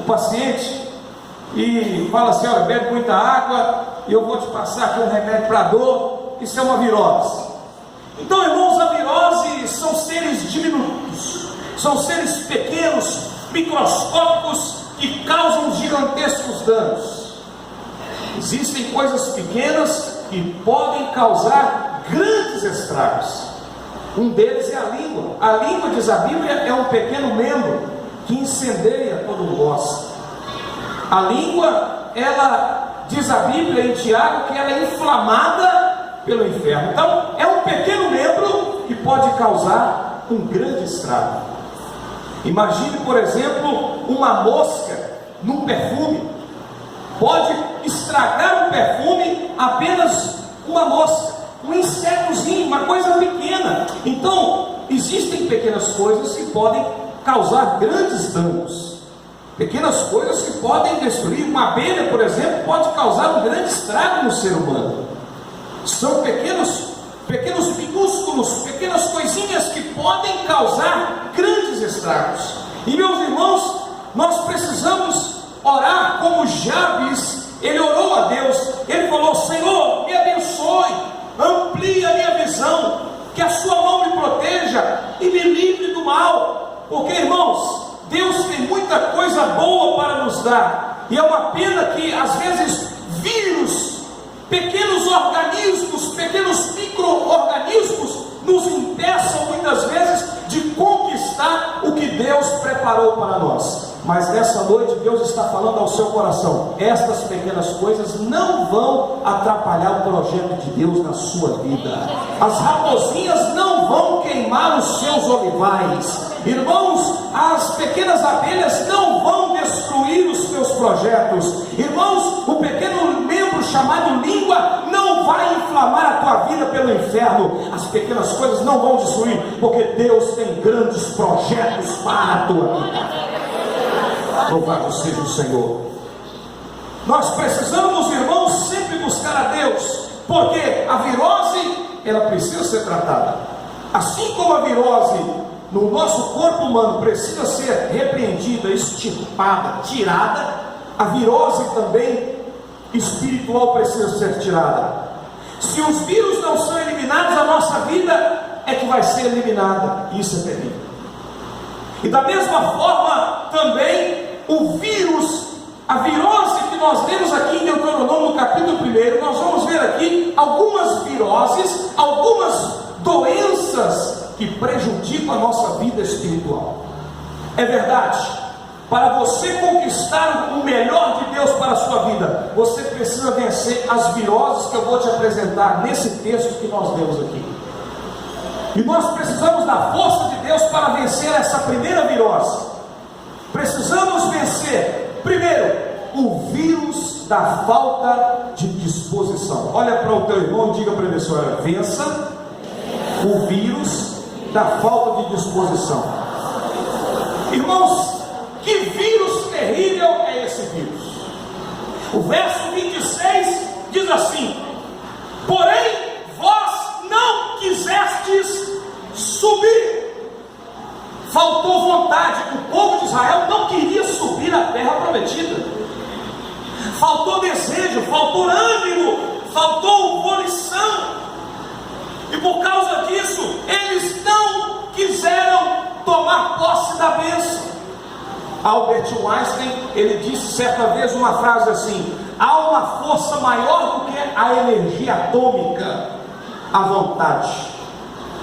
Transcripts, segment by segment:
paciente e fala assim: olha, bebe muita água e eu vou te passar aqui um remédio para dor. Isso é uma virose. Então, irmãos, a virose são seres diminutos, são seres pequenos, microscópicos, que causam gigantescos danos. Existem coisas pequenas que podem causar grandes estragos. Um deles é a língua. A língua, diz a Bíblia, é um pequeno membro que incendeia todo o bosque. A língua, ela, diz a Bíblia em Tiago, que ela é inflamada pelo inferno. Então, é um pequeno membro que pode causar um grande estrago. Imagine, por exemplo, uma mosca num perfume. Pode estragar um perfume apenas uma mosca, um insetozinho, uma coisa pequena. Então, existem pequenas coisas que podem causar grandes danos. Pequenas coisas que podem destruir. Uma abelha, por exemplo, pode causar um grande estrago no ser humano. São pequenos minúsculos, pequenas coisinhas que podem causar grandes estragos. E, meus irmãos, nós precisamos orar como Jabes. Ele orou a Deus, ele falou: Senhor, me abençoe, amplie a minha visão, que a sua mão me proteja e me livre do mal. Porque, irmãos, Deus tem muita coisa boa para nos dar, e é uma pena que às vezes vírus, pequenos organismos, pequenos micro-organismos nos impeçam muitas vezes de conquistar o que Deus preparou para nós. Mas nessa noite Deus está falando ao seu coração: estas pequenas coisas não vão atrapalhar o projeto de Deus na sua vida. As raposinhas não vão queimar os seus olivais. Irmãos, as pequenas abelhas não vão destruir os seus projetos. Irmãos, o pequeno membro chamado língua não vai inflamar a tua vida pelo inferno. As pequenas coisas não vão destruir, porque Deus tem grandes projetos para a tua vida. Louvado seja o Senhor. Nós precisamos, irmãos, sempre buscar a Deus, porque a virose, ela precisa ser tratada. Assim como a virose no nosso corpo humano precisa ser repreendida, extirpada, tirada, a virose também espiritual precisa ser tirada. Se os vírus não são eliminados, a nossa vida é que vai ser eliminada. Isso é terrível. E da mesma forma também o vírus, a virose que nós lemos aqui em Deuteronômio, no capítulo 1, nós vamos ver aqui algumas viroses, algumas doenças que prejudicam a nossa vida espiritual. É verdade, para você conquistar o melhor de Deus para a sua vida, você precisa vencer as viroses que eu vou te apresentar nesse texto que nós lemos aqui. E nós precisamos da força de Deus para vencer essa primeira virose. Precisamos vencer, primeiro, o vírus da falta de disposição. Olha para o teu irmão e diga para ele assim: olha, vença o vírus da falta de disposição. Irmãos, que vírus terrível é esse vírus? O verso 26 diz assim: porém, vós não quisestes subir. Faltou vontade. O povo de Israel não queria subir à terra prometida. Faltou desejo, faltou ânimo, faltou volição. E por causa disso, eles não quiseram tomar posse da bênção. Albert Einstein, ele disse certa vez uma frase assim: há uma força maior do que a energia atômica, a vontade.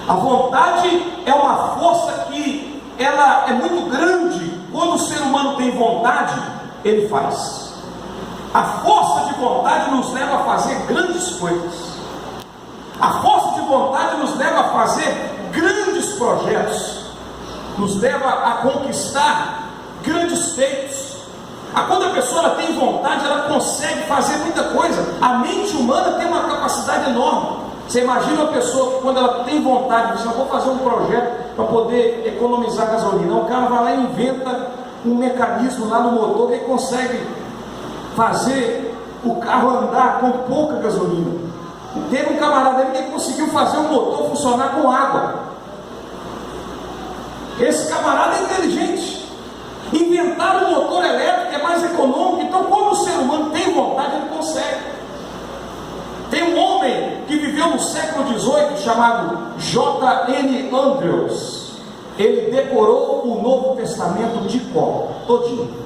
A vontade é uma força que ela é muito grande. Quando o ser humano tem vontade, ele faz. A força de vontade nos leva a fazer grandes coisas. A força de vontade nos leva a fazer grandes projetos, nos leva a conquistar grandes feitos. Quando a pessoa tem vontade, ela consegue fazer muita coisa. A mente humana tem uma capacidade enorme. Você imagina uma pessoa que, quando ela tem vontade, diz: eu vou fazer um projeto para poder economizar gasolina. O cara vai lá e inventa um mecanismo lá no motor que consegue fazer o carro andar com pouca gasolina. Teve um camarada ali que conseguiu fazer o motor funcionar com água. Esse camarada é inteligente. Inventaram um motor elétrico que é chamado J.N. Andrews, ele decorou o Novo Testamento de cor, todinho.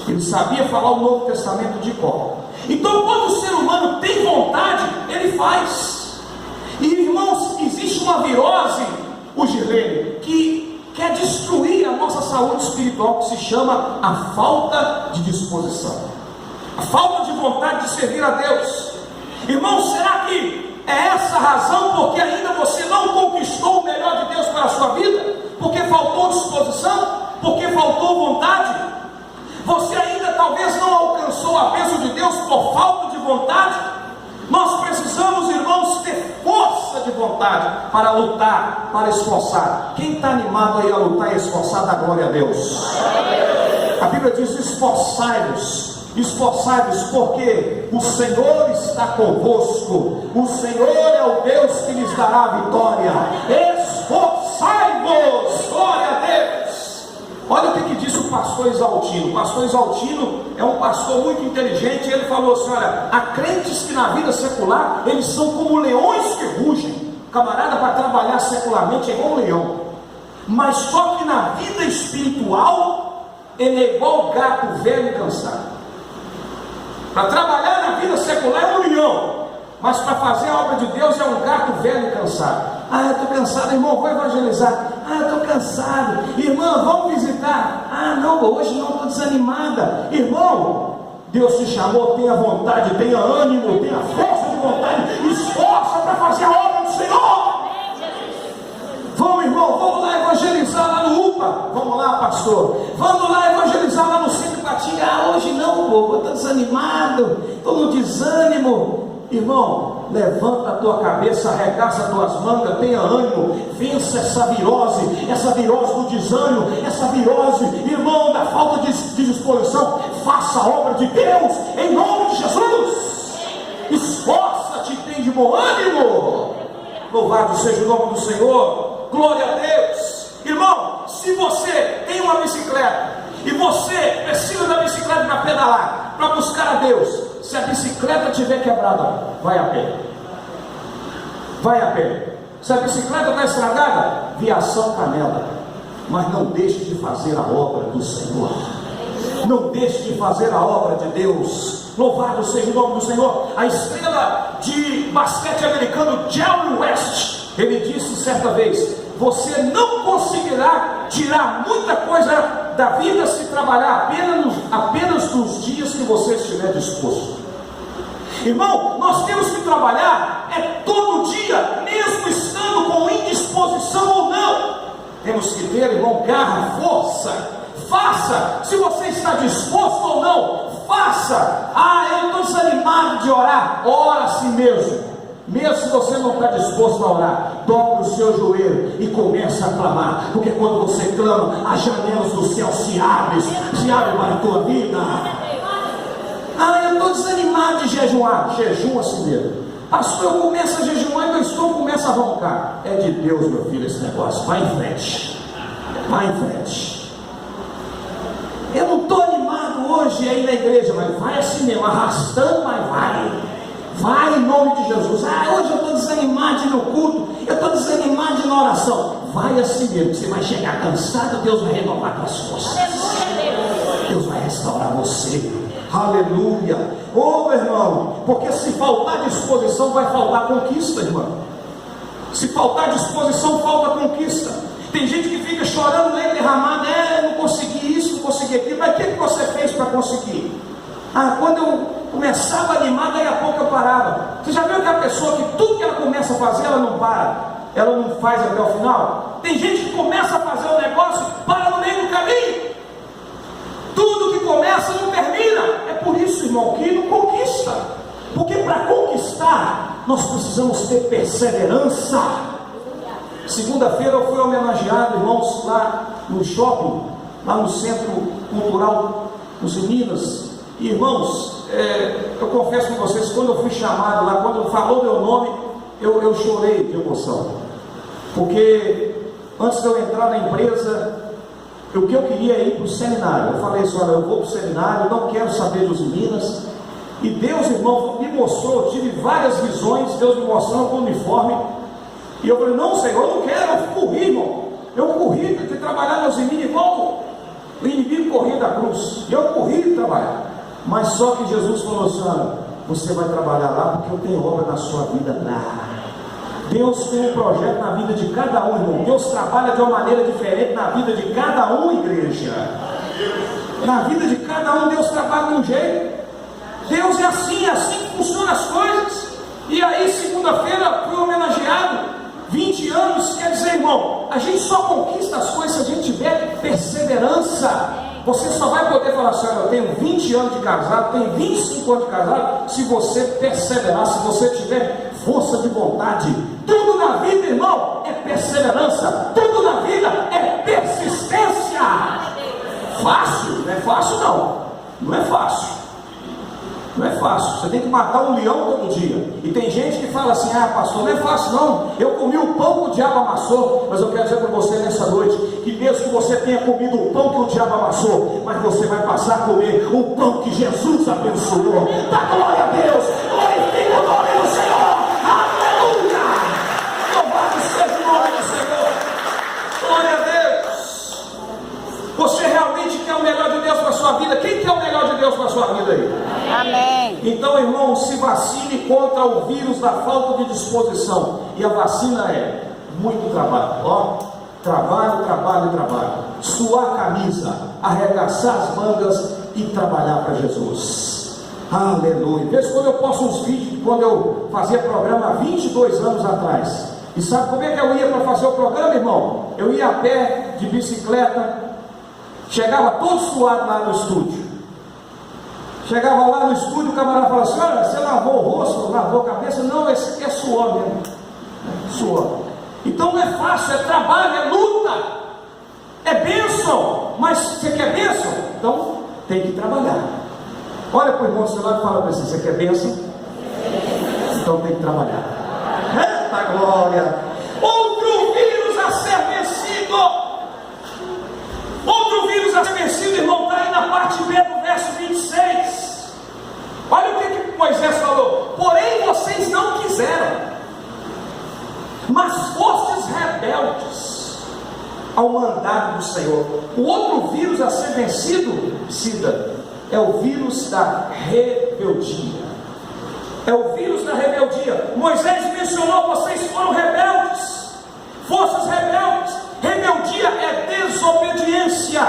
Ele sabia falar o Novo Testamento de cor. Então, quando o ser humano tem vontade, ele faz. E, irmãos, existe uma virose, o Girlene, que quer destruir a nossa saúde espiritual, que se chama a falta de disposição, a falta de vontade de servir a Deus. Irmãos, será que é essa a razão porque ainda você não conquistou o melhor de Deus para a sua vida? Porque faltou disposição? Porque faltou vontade? Você ainda talvez não alcançou a bênção de Deus por falta de vontade? Nós precisamos, irmãos, ter força de vontade para lutar, para esforçar. Quem está animado aí a lutar e esforçar, dá glória a Deus. A Bíblia diz: esforçai-vos, esforçai-vos, porque o Senhor está convosco. O Senhor é o Deus que lhes dará a vitória. Esforçai-vos, glória a Deus. Olha o que disse o pastor Exaltino. O pastor Exaltino é um pastor muito inteligente. Ele falou assim: olha, há crentes que na vida secular eles são como leões que rugem. Camarada, para trabalhar secularmente é igual um leão, mas só que na vida espiritual ele é igual gato velho e cansado. Para trabalhar na vida secular é um leão, mas para fazer a obra de Deus é um gato velho e cansado. Ah, eu estou cansado, irmão, vou evangelizar. Ah, eu estou cansado. Irmã, vamos visitar. Ah, não, hoje não, estou desanimada. Irmão, Deus te chamou, tenha vontade, tenha ânimo, tenha força de vontade, esforça para fazer a obra do Senhor. Vamos, irmão, vamos lá evangelizar lá no UPA. Vamos lá, pastor. Vamos lá evangelizar lá no Centro Patinga. Ah, hoje não, povo, eu estou desanimado, estou no desânimo. Irmão, levanta a tua cabeça, arregaça as tuas mangas, tenha ânimo, vença essa virose do desânimo, essa virose, irmão, da falta de disposição. Faça a obra de Deus, em nome de Jesus. Esforça-te, tem de bom ânimo. Louvado seja o nome do Senhor, glória a Deus. Irmão, se você tem uma bicicleta e você precisa da bicicleta para pedalar, para buscar a Deus, se a bicicleta tiver quebrada, vai a pé. Vai a pé. Se a bicicleta está estragada, viação canela. Mas não deixe de fazer a obra do Senhor. Não deixe de fazer a obra de Deus. Louvado seja o nome do Senhor. A estrela de basquete americano Jerry West, ele disse certa vez: você não conseguirá tirar muita coisa da vida se trabalhar apenas nos dias que você estiver disposto. Irmão, nós temos que trabalhar todo dia, mesmo estando com indisposição ou não. Temos que ter, irmão, garra, força. Faça, se você está disposto ou não, faça. Ah, eu estou desanimado de orar. Ora a si mesmo. Mesmo se você não está disposto a orar, dobre o seu joelho e comece a clamar, porque quando você clama, as janelas do céu se abrem para a tua vida. Ah, eu estou desanimado de jejuar. Jejum assim mesmo. Pastor, eu começo a jejuar e meu estômago começa a roncar. É de Deus, meu filho, esse negócio. Vai em frente. Vai em frente. Eu não estou animado hoje aí na igreja, mas vai assim mesmo, arrastando, mas vai. Vai em nome de Jesus. Ah, hoje eu estou desanimado de ir no culto, eu estou desanimado de ir na oração. Vai assim mesmo, você vai chegar cansado, Deus vai renovar tuas forças. Deus vai restaurar você. Aleluia. Ô meu irmão, porque se faltar disposição, vai faltar conquista, irmão. Se faltar disposição, falta conquista. Tem gente que fica chorando, leite derramado. Não consegui isso, não consegui aquilo. Mas o que você fez para conseguir? Ah, quando eu começava animado, daí a pouco eu parava. Você já viu aquela pessoa que tudo que ela começa a fazer, ela não para? Ela não faz até o final? Tem gente que começa a fazer um negócio, para no meio do caminho. Tudo que começa não termina. É por isso, irmão, que não conquista. Porque para conquistar, nós precisamos ter perseverança. Segunda-feira eu fui homenageado, irmãos, lá no shopping, lá no Centro Cultural dos Minas. E, irmãos, eu confesso com vocês, quando eu fui chamado lá, quando falou meu nome, eu chorei de emoção. Porque antes de eu entrar na empresa, o que eu queria é ir para o seminário. Eu falei assim: olha, eu vou para o seminário, não quero saber dos Minas. E Deus, irmão, me mostrou, eu tive várias visões, Deus me mostrando com o uniforme. E eu falei, não, Senhor, eu não quero, eu corri, irmão. Eu corri, porque trabalhar meus inimigos igual o inimigo corria da cruz. E eu corri trabalhar. Mas só que Jesus falou assim, olha, você vai trabalhar lá porque eu tenho obra na sua vida lá. Deus tem um projeto na vida de cada um, irmão. Deus trabalha de uma maneira diferente na vida de cada um, igreja. Na vida de cada um, Deus trabalha de um jeito. Deus é assim que funcionam as coisas. E aí, segunda-feira, fui homenageado. 20 anos, quer dizer, irmão, a gente só conquista as coisas se a gente tiver perseverança. Você só vai poder falar assim, olha, eu tenho 20 anos de casado, tenho 25 anos de casado, se você perseverar, se você tiver força de vontade. Tudo na vida, irmão, é perseverança. Tudo na vida é persistência. Fácil? Não é fácil não. Não é fácil. Não é fácil, você tem que matar um leão todo dia. E tem gente que fala assim, ah pastor, não é fácil não, eu comi o pão que o diabo amassou. Mas eu quero dizer para você nessa noite, que mesmo que você tenha comido o pão que o diabo amassou, mas você vai passar a comer o pão que Jesus abençoou. Dá glória a Deus, glorifica o nome do Senhor, aleluia, louvado seja o nome do Senhor, glória a Deus. Você realmente quer o melhor de Deus para a sua vida? Quem quer o melhor de Deus para a sua vida aí? Amém. Então, irmão, se vacine contra o vírus da falta de disposição. E a vacina é muito trabalho. Ó, trabalho, trabalho, trabalho. Suar a camisa, arregaçar as mangas e trabalhar para Jesus. Aleluia. Vê quando eu posto uns vídeos, quando eu fazia programa há 22 anos atrás. E sabe como é que eu ia para fazer o programa, irmão? Eu ia a pé, de bicicleta, chegava todo suado lá no estúdio. Chegava lá no estúdio, o camarada falava assim, olha, você lavou o rosto, lavou a cabeça? Não, esse aqui é suor mesmo. Suor. Então não é fácil, é trabalho, é luta, é bênção. Mas você quer bênção? Então tem que trabalhar. Olha para o irmão do seu lado e fala para você, você quer bênção? Então tem que trabalhar. Eita glória! Outro vírus a ser vencido. Outro vírus a ser vencido, irmão, está aí na parte B do verso 26. Olha o que Moisés falou: porém vocês não quiseram, mas fostes rebeldes ao mandado do Senhor. O outro vírus a ser vencido, Cida, é o vírus da rebeldia. É o vírus da rebeldia. Moisés mencionou: vocês foram rebeldes, forças rebeldes. Rebeldia é desobediência.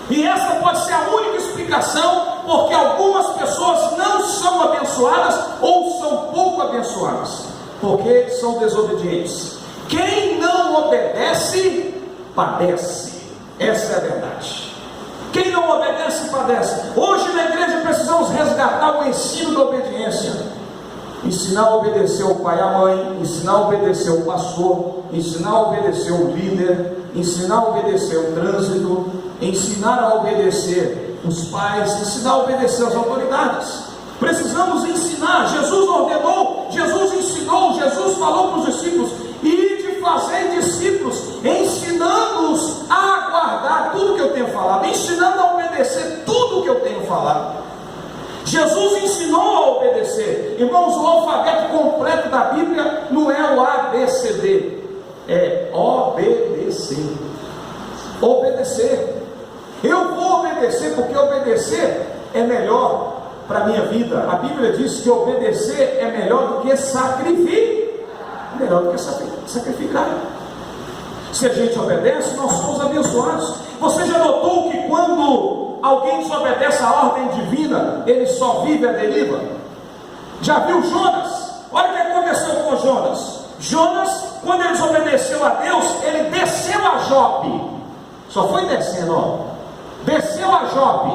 E essa pode ser a única explicação porque algumas pessoas não são abençoadas ou são pouco abençoadas, porque são desobedientes. Quem não obedece, padece. Essa é a verdade. Quem não obedece, padece. Hoje na igreja precisamos resgatar o ensino da obediência. Ensinar a obedecer o pai e a mãe, ensinar a obedecer o pastor, ensinar a obedecer o líder, ensinar a obedecer o trânsito, ensinar a obedecer os pais, ensinar a obedecer as autoridades. Precisamos ensinar. Jesus ordenou, Jesus ensinou, Jesus falou para os discípulos: ide fazer discípulos, ensinando-os a guardar tudo que eu tenho falado, ensinando a obedecer tudo que eu tenho falado. Jesus ensinou a obedecer. Irmãos, o alfabeto completo da Bíblia não é o ABCD, é obedecer. Obedecer. Eu vou obedecer porque obedecer é melhor para a minha vida. A Bíblia diz que obedecer é melhor do que sacrificar. Melhor do que sacrificar. Se a gente obedece, nós somos abençoados. Você já notou que quando alguém desobedece a ordem divina, ele só vive a deriva? Já viu Jonas? Olha o que aconteceu com Jonas. Jonas, quando ele desobedeceu a Deus, ele desceu a Jope. Só foi descendo, ó. Desceu a Jope.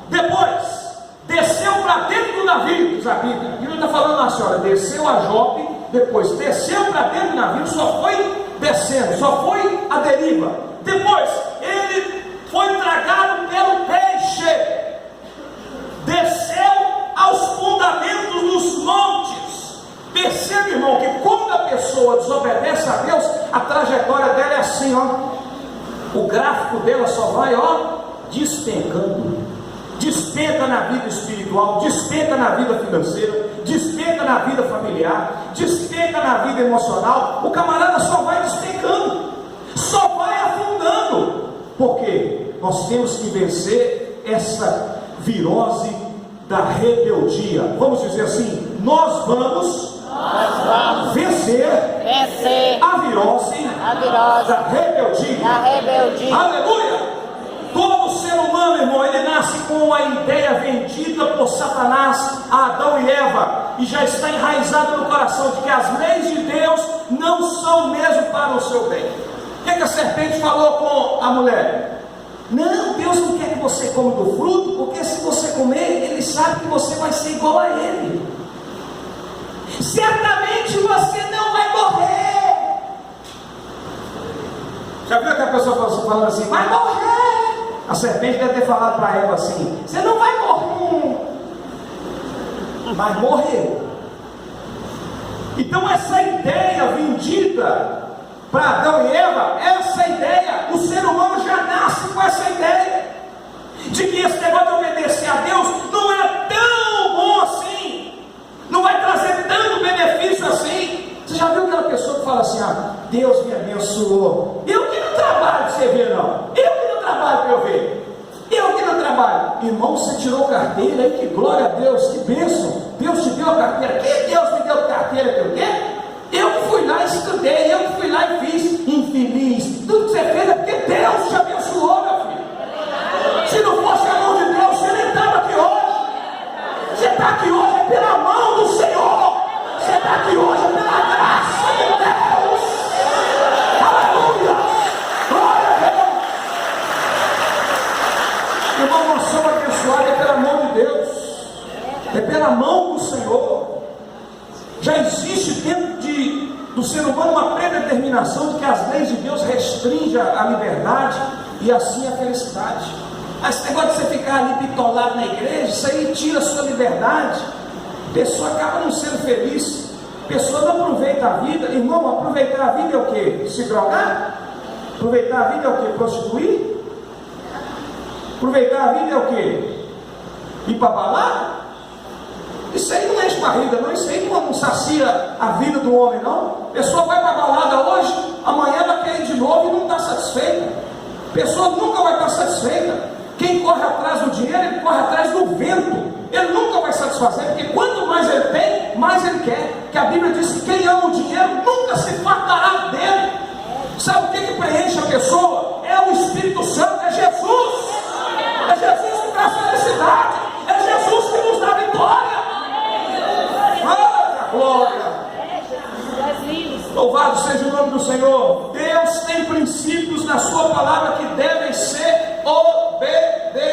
Depois, desceu para dentro do navio, diz a Bíblia. A Bíblia está falando assim, olha, desceu a Jope, depois desceu para dentro do navio, só foi descendo, só foi a deriva. Depois, ele foi tragado pelo peixe, desceu aos fundamentos dos montes. Percebe, irmão, que quando a pessoa desobedece a Deus, a trajetória dela é assim, ó. O gráfico dela só vai, ó, despencando, despencando. despenca na vida espiritual, despenca na vida financeira, despenca na vida familiar, despenca na vida emocional, o camarada só vai despencando, só vai afundando. Por quê? Nós temos que vencer essa virose da rebeldia. Vamos dizer assim, nós vamos vencer a virose da rebeldia. Aleluia! Todo ser humano, irmão, ele nasce com a ideia vendida por Satanás a Adão e Eva, e já está enraizado no coração de que as leis de Deus não são mesmo para o seu bem. O que a serpente falou com a mulher? Não, Deus não quer que você coma do fruto, porque se você comer, Ele sabe que você vai ser igual a Ele. Certamente você não vai morrer. Já viu aquela pessoa falando assim, vai morrer? A serpente deve ter falado para Eva assim, você não vai morrer. Vai morrer. Então essa ideia vendida para Adão e Eva, essa ideia, o ser humano já nasce com essa ideia, de que esse negócio de obedecer a Deus não é tão bom assim, não vai trazer tanto benefício assim. Você já viu aquela pessoa que fala assim, Deus me abençoou, eu que não trabalho para você ver não, eu que não trabalho para eu ver, eu que não trabalho. Irmão, você tirou carteira, que glória a Deus, que bênção, Deus te deu a carteira, que Deus me deu a carteira, que o quê? Eu que fui lá e estudei, eu que fui lá e fiz. Infeliz, tudo que você fez é porque Deus te abençoou, meu filho. Se não fosse a mão de Deus, você nem estava aqui hoje. Você está aqui hoje é pela mão do Senhor. Você está aqui hoje é pela graça de Deus. Aleluia, glória a Deus. Irmão, nós somos abençoados é pela mão de Deus, é pela mão do Senhor. Já existe dentro do ser humano uma predeterminação de que as leis de Deus restringem a liberdade e assim a felicidade. Esse negócio de você ficar ali bitolado na igreja, isso aí tira a sua liberdade. A pessoa acaba não sendo feliz, a pessoa não aproveita a vida. Irmão, aproveitar a vida é o quê? Se drogar? Aproveitar a vida é o quê? Prostituir? Aproveitar a vida é o quê? Ir para balada? Isso aí não enche barriga, não. Isso aí não sacia a vida do homem, não. A pessoa vai para a balada hoje, amanhã ela quer ir de novo e não está satisfeita. A pessoa nunca vai estar satisfeita. Quem corre atrás do dinheiro, ele corre atrás do vento. Ele nunca vai satisfazer, porque quanto mais ele tem, mais ele quer. Que a Bíblia diz que quem ama o dinheiro nunca se fartará dele. Sabe o que preenche a pessoa? É o Espírito Santo, é Jesus. É Jesus que traz felicidade. É Jesus que nos dá vitória. Glória. Louvado seja o nome do Senhor. Deus tem princípios na sua palavra que devem ser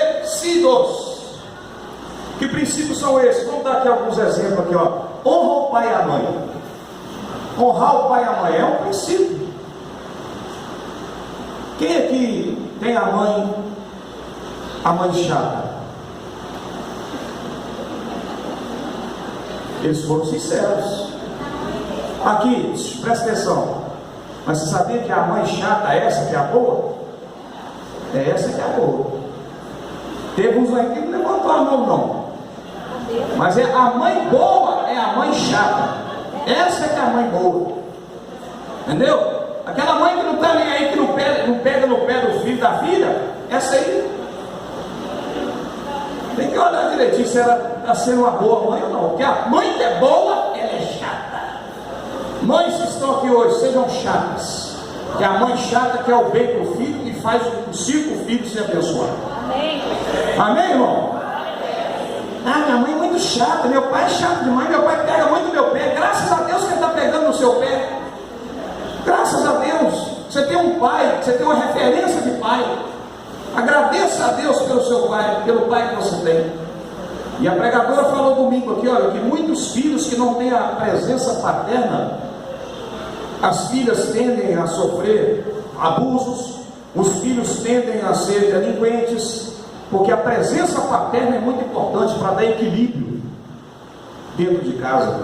obedecidos. Que princípios são esses? Vamos dar aqui alguns exemplos aqui, ó. Honra o pai e a mãe. Honrar o pai e a mãe é um princípio. Quem aqui tem a mãe chata? Eles foram sinceros. Aqui, presta atenção. Mas você sabia que a mãe chata é essa que é a boa? É essa que é a boa. Teve uns aí que não levantou a mão não. Mas a mãe boa é a mãe chata. Essa que é a mãe boa. Entendeu? Aquela mãe que não está nem aí, que não pega no pé do filho da filha, essa aí tem que olhar direitinho se ela está sendo uma boa mãe ou não. Porque a mãe que é boa, ela é chata. Mães que estão aqui hoje, sejam chatas. Que a mãe chata quer o bem para o filho e faz os 5 filhos se abençoar. Amém. Amém, irmão? Minha mãe é muito chata, meu pai é chato demais, meu pai pega muito meu pé. Graças a Deus que ele está pegando no seu pé. Graças a Deus. Você tem um pai, você tem uma referência de pai. Agradeça a Deus pelo seu pai, pelo pai que você tem. E a pregadora falou domingo aqui, olha, que muitos filhos que não têm a presença paterna, as filhas tendem a sofrer abusos, os filhos tendem a ser delinquentes, porque a presença paterna é muito importante para dar equilíbrio dentro de casa.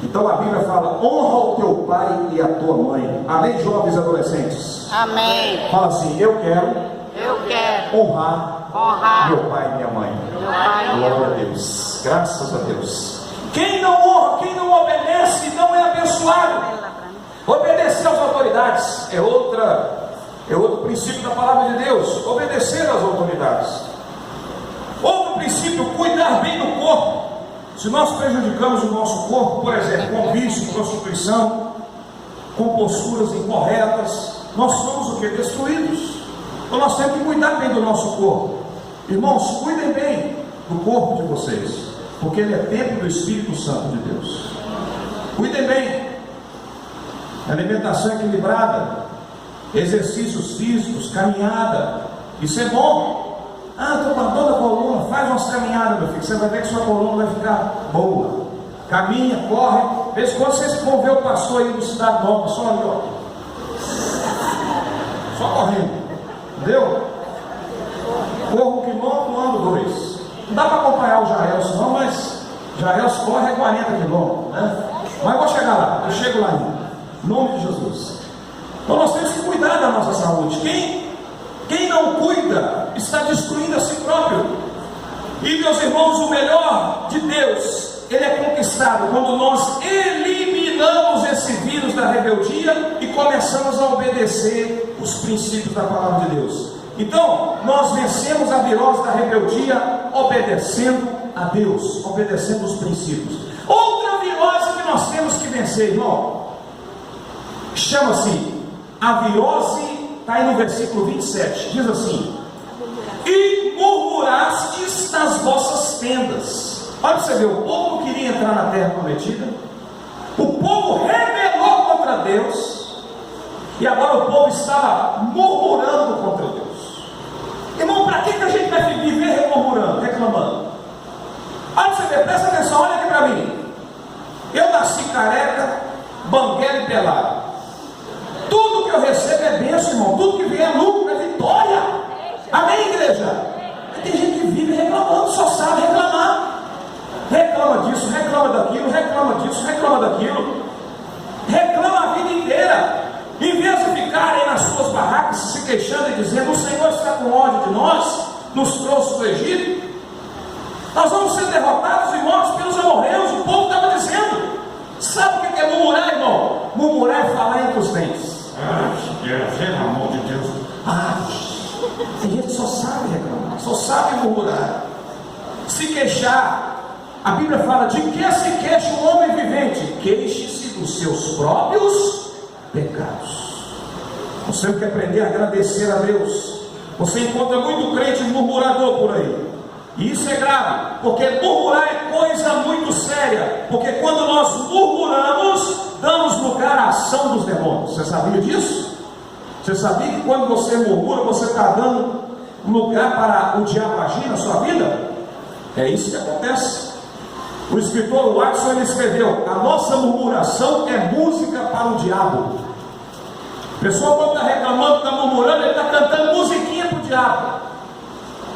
Então a Bíblia fala, honra o teu pai e a tua mãe. Amém, jovens e adolescentes? Amém. Fala assim, eu quero Eu quero honrar honrar meu pai e minha mãe. meu pai Glória a Deus, graças a Deus. Quem não honra, quem não obedece, não é abençoado. Obedecer às autoridades é outro princípio da palavra de Deus. Obedecer às autoridades. Outro princípio, cuidar bem do corpo. Se nós prejudicamos o nosso corpo, por exemplo, com vício, prostituição, com posturas incorretas, nós somos o que? Destruídos. Então nós temos que cuidar bem do nosso corpo. Irmãos, cuidem bem do corpo de vocês, porque ele é templo do Espírito Santo de Deus. Cuidem bem. Alimentação equilibrada, exercícios físicos, caminhada, isso é bom. Estou com dor da coluna, faz umas caminhadas, meu filho, você vai ver que sua coluna vai ficar boa. Caminha, corre. De vez em quando vocês vão ver o pastor aí do Cidade Nova, só ali, ó, só correndo, entendeu? Corro 1 quilômetro, ando 2. Não dá para acompanhar o Jaelson não, mas Jaelson corre 40 quilômetros, né? Mas eu vou chegar lá, eu chego lá ainda, em nome de Jesus. Então nós temos que cuidar da nossa saúde. Quem não cuida está destruindo a si próprio. E meus irmãos, o melhor de Deus, ele é conquistado quando nós eliminamos esse vírus da rebeldia e começamos a obedecer os princípios da palavra de Deus. Então, nós vencemos a virose da rebeldia obedecendo a Deus, obedecendo os princípios. Outra virose que nós temos que vencer, irmão, chama-se a virose. Está aí no versículo 27, diz assim: e murmurastes nas vossas tendas. Olha para você ver, o povo não queria entrar na terra prometida, o povo rebelou contra Deus, e agora o povo estava murmurando contra Deus. Irmão, para que a gente vai viver murmurando, reclamando? Olha para você ver, presta atenção, olha aqui para mim. Eu nasci careca, banguela e pelado. Tudo que eu recebo é bênção, irmão. Tudo que vem é lucro, é vitória. Amém, igreja? Tem gente que vive reclamando, só sabe reclamar. Reclama disso, reclama daquilo, reclama disso, reclama daquilo. Reclama a vida inteira. Em vez de ficarem nas suas barracas se queixando e dizendo: o Senhor está com ódio de nós, nos trouxe do Egito. Nós vamos ser derrotados e mortos pelos amorreus. O povo estava dizendo. Sabe o que é murmurar, irmão? Murmurar é falar entre os dentes. Pelo amor de Deus. Tem gente que só sabe reclamar, só sabe murmurar, se queixar. A Bíblia fala: de que se queixa o homem vivente? Queixe-se dos seus próprios pecados. Você tem que aprender a agradecer a Deus. Você encontra muito crente murmurador por aí, e isso é grave, porque murmurar é coisa muito séria. Porque quando nós murmuramos, damos lugar à ação dos demônios. Você sabia disso? Você sabia que quando você murmura, você está dando lugar para o diabo agir na sua vida? É isso que acontece. O escritor Watson, ele escreveu: a nossa murmuração é música para o diabo. A pessoa, quando está reclamando, está murmurando, ele está cantando musiquinha para o diabo.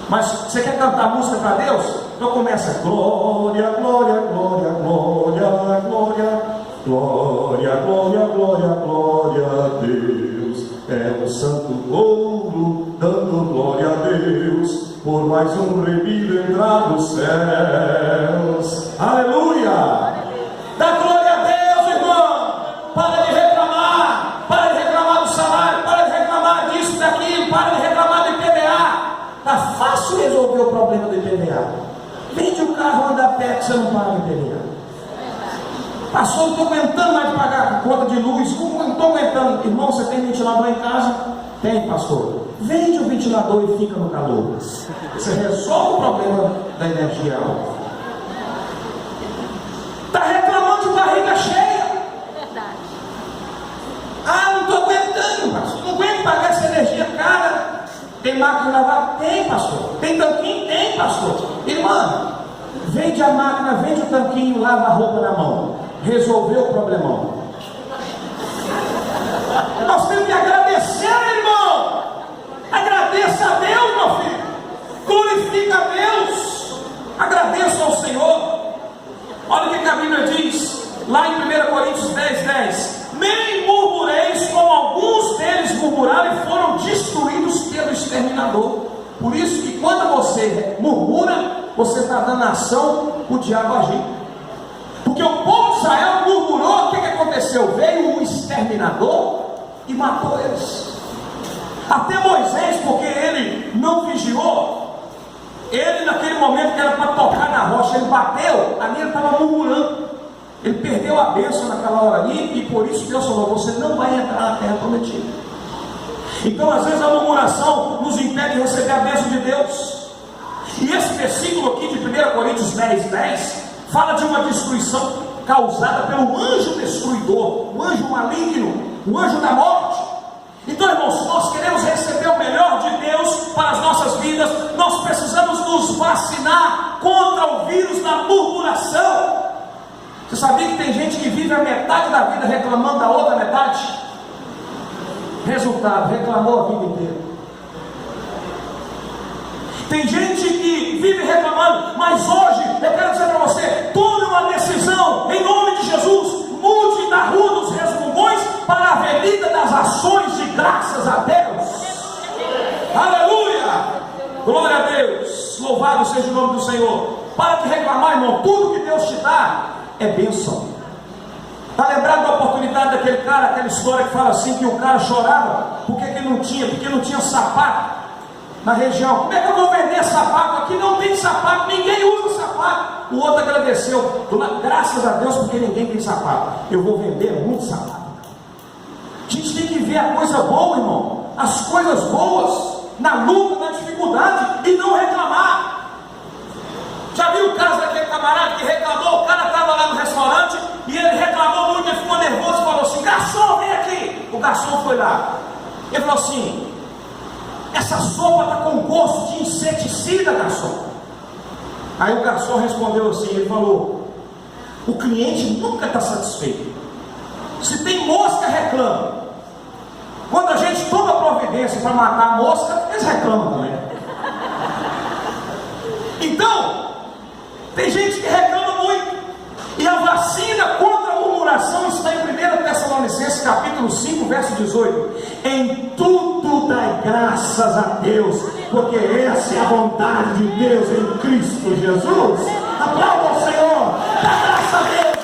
Mas você quer cantar música para Deus? Então começa: glória, glória, glória, glória, glória. Glória, glória, glória, glória a Deus. É o santo ouro dando glória a Deus por mais um remido entrar nos céus. Aleluia! Dá glória a Deus, irmão. Para de reclamar do salário, para de reclamar disso, daquilo, para de reclamar do IPVA. Está fácil resolver o problema do IPVA. Vende o carro, anda a pé que você não paga o IPVA. Pastor, não estou aguentando mais de pagar a conta de luz, não estou aguentando. Irmão, você tem ventilador em casa? Tem, pastor. Vende o ventilador e fica no calor. Você resolve o problema da energia alta. Está reclamando de barriga cheia. Verdade. Não estou aguentando, pastor. Não aguento pagar essa energia cara. Tem máquina de lavar? Tem, pastor. Tem tanquinho? Tem, pastor. Irmã, vende a máquina, vende o tanquinho, lava a roupa na mão. Resolveu o problemão. Nós temos que agradecer, irmão. Agradeça a Deus, meu filho. Glorifica a Deus. Agradeça ao Senhor. Olha o que a Bíblia diz lá em 1 Coríntios 10:10. Nem murmureis como alguns deles murmuraram e foram destruídos pelo exterminador. Por isso que quando você murmura, você está dando ação para o diabo agir. Porque o povo de Israel murmurou, o que aconteceu? Veio um exterminador e matou eles. Até Moisés, porque ele não vigiou, ele naquele momento que era para tocar na rocha, ele bateu, ali ele estava murmurando, ele perdeu a bênção naquela hora ali, e por isso Deus falou: você não vai entrar na terra prometida. Então às vezes a murmuração nos impede de receber a bênção de Deus. E esse versículo aqui de 1 Coríntios 10:10 fala de uma destruição causada pelo anjo destruidor, o anjo maligno, o anjo da morte. Então, irmãos, nós queremos receber o melhor de Deus para as nossas vidas. Nós precisamos nos vacinar contra o vírus da murmuração. Você sabia que tem gente que vive a metade da vida reclamando da outra metade? Resultado, reclamou a vida inteira. Tem gente que vive reclamando, mas hoje eu quero dizer para você: tome uma decisão em nome de Jesus. Mude da rua dos resmungões para a avenida das ações de graças a Deus. Aleluia! Glória a Deus! Louvado seja o nome do Senhor. Para de reclamar, irmão. Tudo que Deus te dá é bênção. Está lembrado da oportunidade daquele cara, aquela história que fala assim, que o cara chorava porque não tinha sapato na região. Como é que eu vou vender sapato? Aqui não tem sapato, ninguém usa sapato. O outro agradeceu: graças a Deus, porque ninguém tem sapato. Eu vou vender muito sapato. A gente tem que ver a coisa boa, irmão, as coisas boas, na luta, na dificuldade, e não reclamar. Já viu o caso daquele camarada que reclamou? O cara estava lá no restaurante e ele reclamou muito, ele ficou nervoso e falou assim: garçom, vem aqui. O garçom foi lá, ele falou assim: essa sopa está com gosto de inseticida, garçom. Aí o garçom respondeu assim, ele falou: o cliente nunca está satisfeito. Se tem mosca, reclama. Quando a gente toma providência para matar a mosca, eles reclamam também. Então, tem gente que reclama muito. E a vacina contra a murmuração está em 1 Tessalonicenses capítulo 5, verso 18. Em tudo dai graças a Deus, porque essa é a vontade de Deus em Cristo Jesus. Aplauda ao Senhor, dá graça a Deus,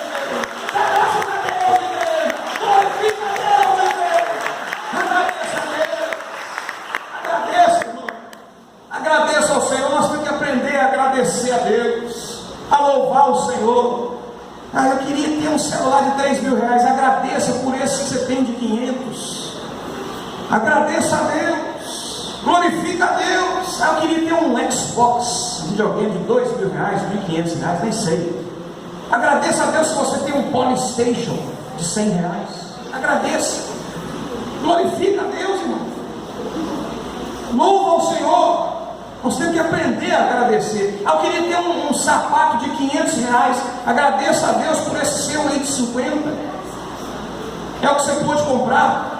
dá graças a Deus, igreja. Glorifica a Deus, igreja. Agradeça a Deus. Agradeça, irmão. Agradeça ao Senhor. Nós temos que aprender a agradecer a Deus, a louvar o Senhor. Eu queria ter um celular de 3 mil reais. Agradeça por esse que você tem de 500. Agradeça a Deus, glorifica a Deus. Eu queria ter um Xbox, videogame de 2 mil reais, 1.500 reais, nem sei. Agradeça a Deus se você tem um Polystation de 100 reais. Agradeça, glorifica a Deus, irmão. Louva ao Senhor. Nós temos que aprender a agradecer. Eu queria ter um sapato de 500 reais. Agradeça a Deus por esse seu aí de 50. É o que você pode comprar.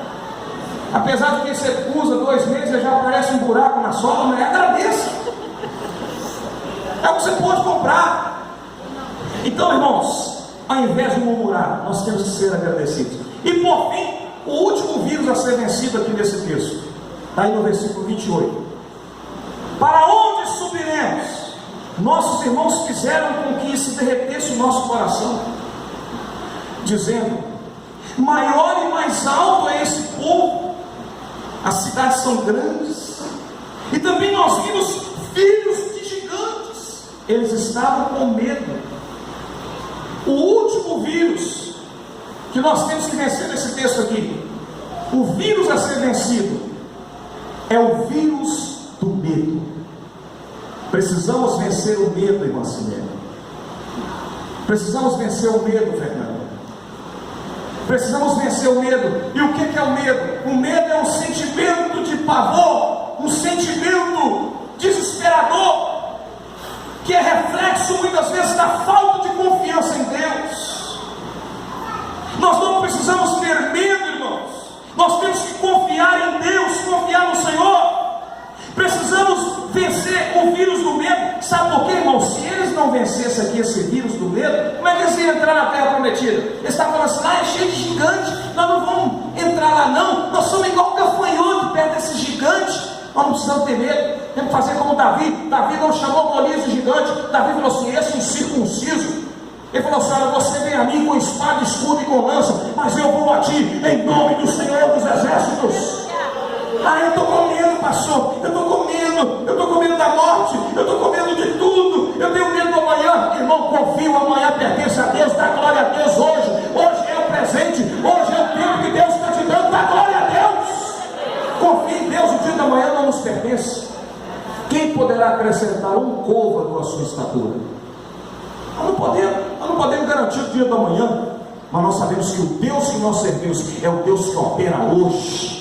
Apesar de que você usa 2 meses e já aparece um buraco na sola, mas agradeça. É o que você pode comprar. Então, irmãos, ao invés de murmurar, nós temos que ser agradecidos. E por fim, o último vírus a ser vencido aqui nesse texto, está aí no versículo 28. Para onde subiremos? Nossos irmãos fizeram com que se derretesse o nosso coração, dizendo: maior e mais alto é esse povo. As cidades são grandes. E também nós vimos filhos de gigantes. Eles estavam com medo. O último vírus que nós temos que vencer nesse texto aqui, o vírus a ser vencido, é o vírus do medo. Precisamos vencer o medo, irmã Silene. Precisamos vencer o medo, Fernando. Precisamos vencer o medo. E o que é o medo? O medo é um sentimento de pavor, um sentimento desesperador, que é reflexo muitas vezes da falta de confiança em Deus. Nós não precisamos ter medo, irmãos. Nós temos que confiar em Deus, confiar no Senhor. Precisamos vencer o vírus do medo. Sabe por quê, irmão? Se eles não vencessem aqui esse vírus do medo, como é que eles iam entrar na terra prometida? Eles estavam falando assim: é cheio de gigante, nós não vamos entrar lá não. Nós somos igual gafanhoto perto desses gigantes. Nós não precisamos ter medo. Temos que fazer como Davi. Davi não chamou Golias de gigante. Davi falou assim: esse incircunciso, ele falou assim: olha, você vem a mim com espada, escudo e com lança, mas eu vou a ti em nome do Senhor dos Exércitos. Ah, eu estou com medo, pastor, eu estou com medo da morte, eu estou com medo de tudo, eu tenho medo do amanhã. Irmão, confio, amanhã pertence a Deus, dá glória a Deus hoje é o presente, hoje é o tempo que Deus está te dando, dá glória a Deus. Confie em Deus, o dia da manhã não nos pertence. Quem poderá acrescentar um côvado à sua estatura? Nós não podemos garantir o dia da manhã, mas nós sabemos que o Deus que nós servimos é o Deus que opera hoje.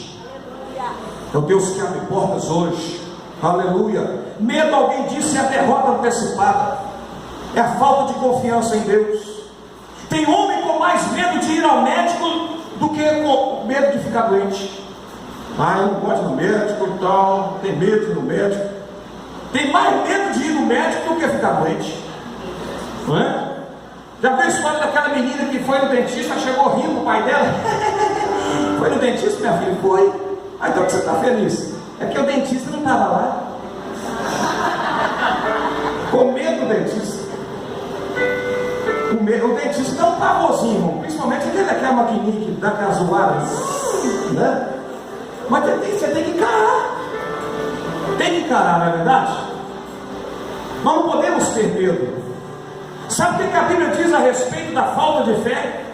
É o Deus que abre portas hoje. Aleluia. Medo, alguém disse, é a derrota antecipada, é a falta de confiança em Deus. Tem homem com mais medo de ir ao médico do que com medo de ficar doente. Ah, eu não gosto do médico e tal, tem medo de ir no médico. Tem mais medo de ir no médico do que ficar doente, não é? Já viu a história daquela menina que foi no dentista, chegou rindo o pai dela? Foi no dentista, minha filha? Foi. Ah, então que você está feliz? É que o dentista não estava lá. Com medo do dentista. O dentista dá um pavorzinho, irmão. Principalmente aquela maquininha que dá aquela zoada, né? Mas você tem que encarar. Tem que encarar, não é verdade? Nós não podemos ter medo. Sabe o que a Bíblia diz a respeito da falta de fé?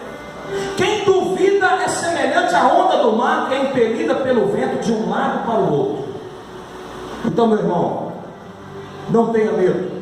Quem duvida é semelhante à onda do mar que é impelida pelo vento de um lado para o outro. Então, meu irmão, não tenha medo.